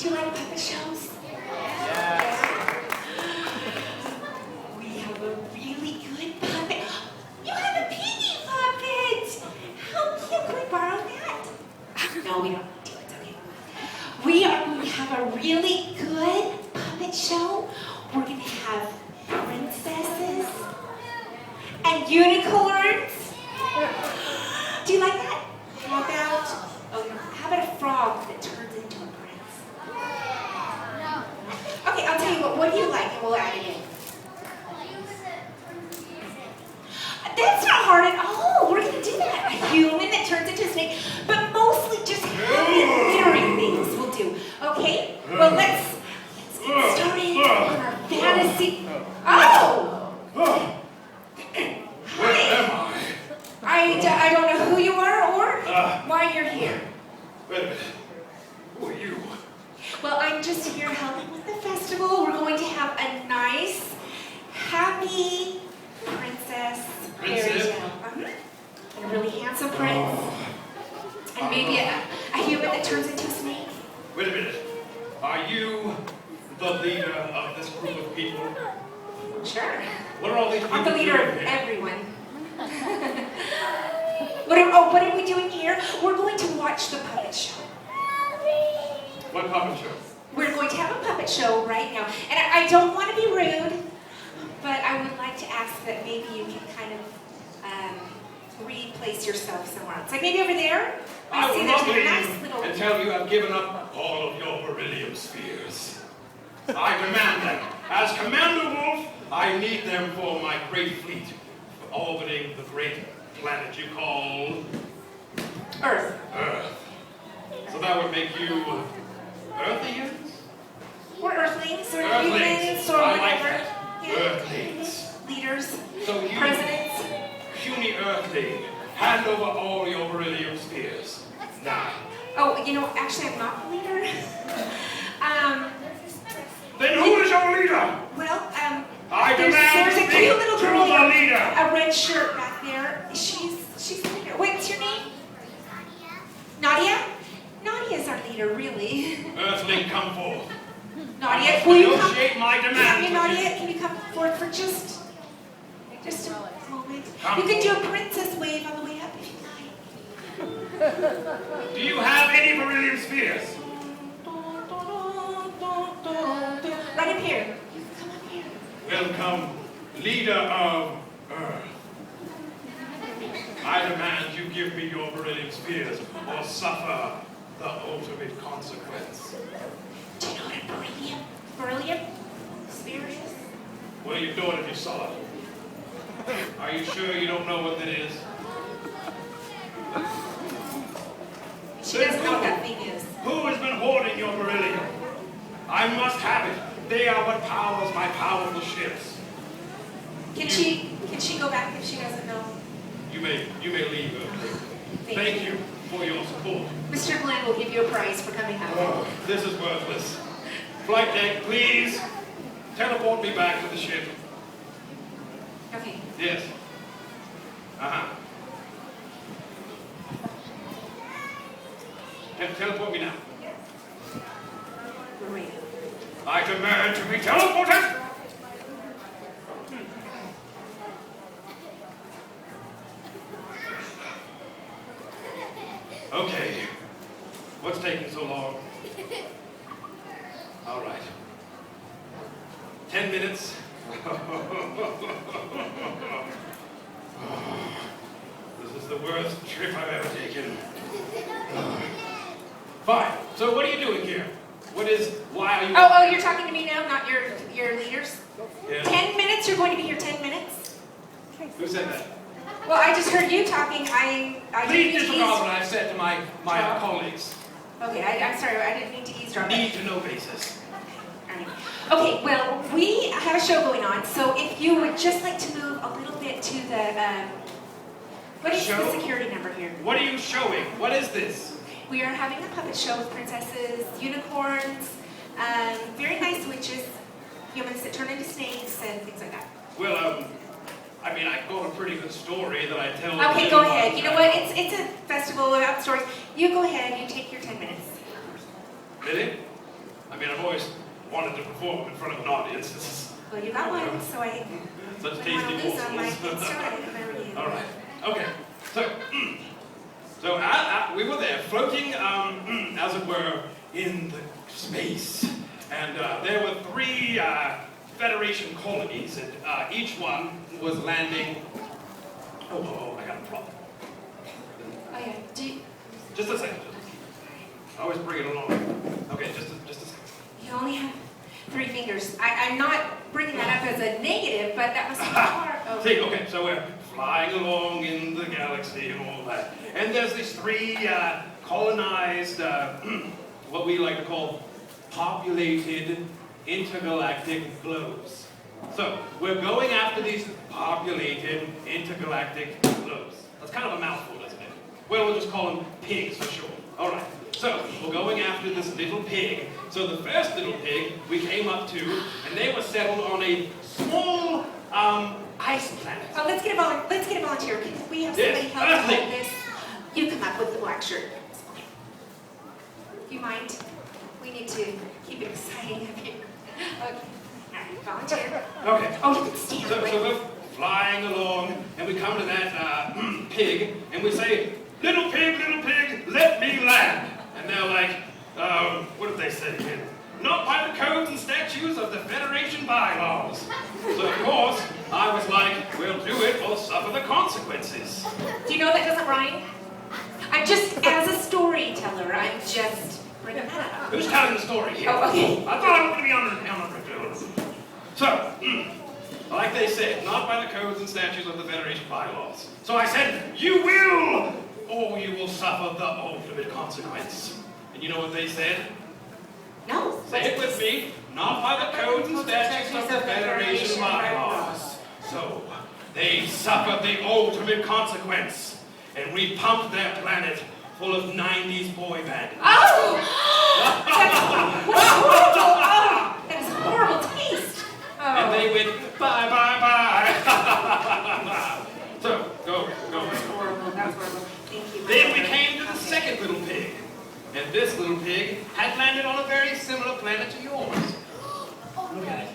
Do you like puppet shows? Yes. We have a really good puppet. You have a piggy puppet! How cute! Can we borrow that? No, we don't do it. It's okay. We are going to have a really good puppet show. We're going to have princesses and unicorns. Do you like that? How about a frog that turns into a prince? Okay, I'll tell you what do you like and we'll add it in. That's not hard at all. We're going to do that. A human that turns into a snake, but mostly just happy glittering things will do. Okay? Well, let's get started on our fantasy. Oh! Where am I don't know who you are or why you're here. Wait a minute. Who are you? Well, I'm just here helping with the festival. We're going to have a nice, happy princess fairy tale. And a really handsome prince. And maybe a human that turns into a snake. Wait a minute. Are you the leader of this group of people? Sure. What are all these people I'm the leader doing of here? everyone. What are we doing here? We're going to watch the puppet show. What puppet show? We're going to have a puppet show right now. And I don't want to be rude, but I would like to ask that maybe you can kind of replace yourself somewhere else. Like maybe over there. I see will there's not a leave nice little... and tell you I've given up all of your beryllium spheres. I demand them. As Commander Wolf, I need them for my great fleet orbiting the great planet you call Earth. Earth. So that would make you Earthians? We're Earthlings, or Earthlings. humans, or I like whatever. that. Yeah. Earthlings. Leaders, So you, presidents. puny Earthling, hand over all your beryllium spheres. Now. Oh, you know, actually I'm not the leader. Then who is your leader? Well, I there's demand a to cute speak little to girl in the leader. a red shirt back there. She's the leader. What's your name? Nadia? Nadia's our leader, really. Earthling, come forth. Nadia, will you come? Negotiate my demands. Nadia, can you come forward for just a moment? Come You can do a princess wave on the way up if you like. Do you have any beryllium spheres? Right up here. Come up here. Welcome, leader of Earth. I demand you give me your beryllium spheres or suffer the ultimate consequence. Do you know what a beryllium sphere is? Well, you know it if you saw it. Are you sure you don't know what that is? She doesn't know what that thing is. Who has been hoarding your beryllium? I must have it. They are what powers my powerful ships. Can she go back if she doesn't know? You may leave, Earthling. Thank you for your support. Mr. Glenn will give you a prize for coming out. Oh, this is worthless. Flight deck, please. Teleport me back to the ship. Okay. Yes. Uh-huh. Teleport me now. We're ready. I demand to be teleported! Okay. What's taking so long? All right. 10 minutes. This is the worst trip I've ever taken. Fine. So what are you doing here? Why are you... Oh, you're talking to me now, not your leaders? Yeah. 10 minutes? You're going to be here 10 minutes? Who said that? Well, I just heard you talking. I Please didn't disregard what I've said to my colleagues. Okay, I'm sorry. I didn't mean to eavesdrop. Need to know basis. All right. Okay, well, we have a show going on, so if you would just like to move a little bit to the, what is the security number here? What are you showing? What is this? We are having a puppet show with princesses, unicorns, very nice witches, humans that turn into snakes, and things like that. Well, I mean, I've got a pretty good story that I tell. Okay, go ahead. You know what? It's a festival about stories. You go ahead. You take your 10 minutes. Really? I mean, I've always wanted to perform in front of an audience. This is Well, you got one, so I such wouldn't want to tasty lose on my morsels. get started if I were you. All right. Okay. So we were there, floating, as it were, in the space, and there were 3 Federation colonies, and each one was landing. Oh, I got a problem. Oh yeah, Just a second. I always bring it along. Okay, just a second. you only have 3 fingers. I'm not bringing that up as a negative, but that must be hard. Oh. See, okay, so we're flying along in the galaxy and all that. And there's these 3 colonized, what we like to call populated intergalactic globes. So, we're going after these populated intergalactic globes. That's kind of a mouthful, isn't it? Well, we'll just call them pigs for short. All right. So, we're going after this little pig. So the first little pig we came up to, and they were settled on a small ice planet. Oh, let's get a volunteer. Can we have somebody help us hold this? You come up with the black shirt. Do you mind? We need to keep it exciting up here. Okay. All right, volunteer. Okay. Oh, you can stand. So we're flying along, and we come to that pig, and we say, little pig, let me land. And they're like, what did they say again? Not by the codes and statutes of the Federation bylaws. So, of course, I was like, we'll do it or suffer the consequences. Do you know that doesn't rhyme? I'm just, as a storyteller, I'm just bringing that up. Who's telling the story here? Oh, okay. I thought I was going to be on the So, like they said, not by the codes and statutes of the Federation bylaws. So I said, you will, or you will suffer the ultimate consequence. And you know what they said? No. Say it with me. Not by the codes and statutes of the Federation bylaws. So, they suffered the ultimate consequence. And we pumped their planet full of 90s boy band. Oh! That's horrible. Oh, that is horrible taste. Oh. And they went, bye, bye, bye. So, go. That's horrible. That's horrible. Thank you. Then we came to the second little pig. And this little pig had landed on a very similar planet to yours. Look at it.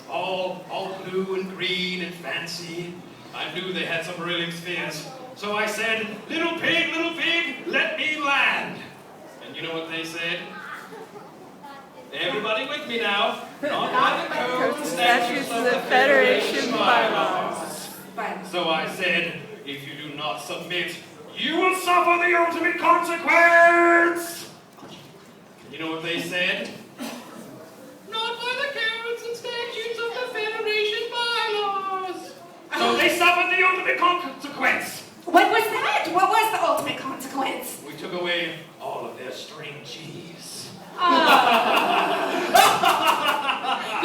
All blue and green and fancy. I knew they had some beryllium spheres. So I said, little pig, let me land. And you know what they said? Everybody with me now. Not by the codes and statutes of the Federation bylaws. So I said, if you do not submit, you will suffer the ultimate consequence. You know what they said? Not by the codes and statutes of the Federation bylaws. So they suffered the ultimate consequence. What was that? What was the ultimate consequence? We took away all of their string cheese. You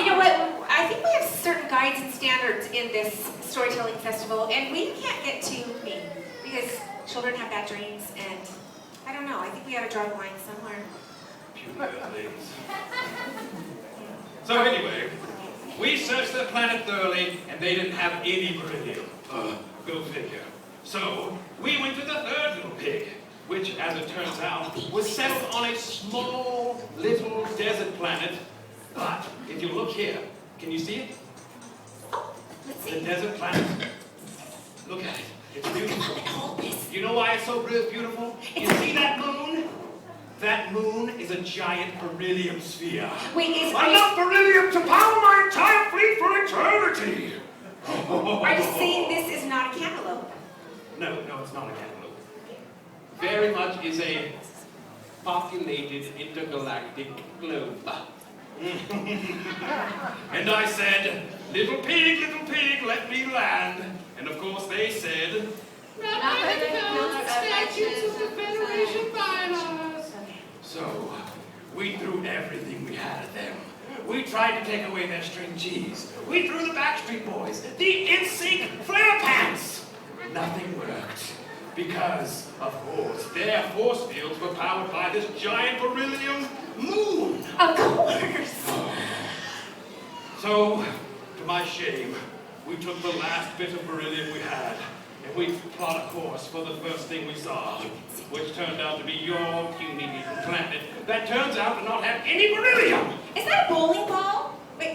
know what? I think we have certain guides and standards in this storytelling festival, and we can't get too mean because children have bad dreams, and I don't know. I think we ought to draw the line somewhere. So anyway, we searched the planet thoroughly, and they didn't have any beryllium. Go figure. So we went to the third little pig, which, as it turns out, was settled on a small little desert planet. But if you look here, can you see it? Let's The see. desert planet. Look at it. It's beautiful. You know why it's so beautiful? You see that moon? That moon is a giant beryllium sphere. Wait, Enough beryllium to power my entire fleet for eternity! are you saying this is not a cantaloupe? No, it's not a cantaloupe. Very much is a populated intergalactic globe. And I said, little pig, let me land. And of course they said, not by the codes and statutes of the Federation bylaws. So, we threw everything we had at them. We tried to take away their string cheese. We threw the Backstreet Boys, the NSYNC flare pants. Nothing worked. Because, of course, their force fields were powered by this giant beryllium moon. Of course. So, to my shame, we took the last bit of beryllium we had, and we plot a course for the first thing we saw, which turned out to be your puny little planet that turns out to not have any beryllium. Is that a bowling ball? Wait,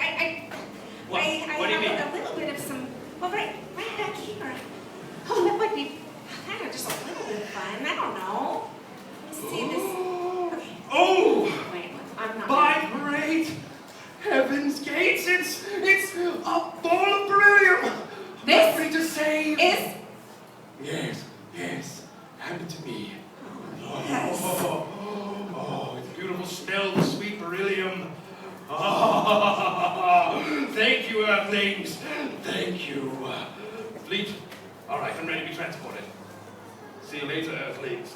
What? I What do you mean? have a little bit of some, well, right back here. Oh, that might be kind of just a little bit of fun. I don't know. Let me see this. Okay. Oh! Wait, I'm not. By great heavens gates, it's a ball of beryllium! This Nothing to save! is. Yes, happened to me. Yes. Oh, it's beautiful smell of sweet beryllium. Oh, thank you, Earthlings. Thank you. Fleet, all right, I'm ready to be transported. See you later, Earthlings.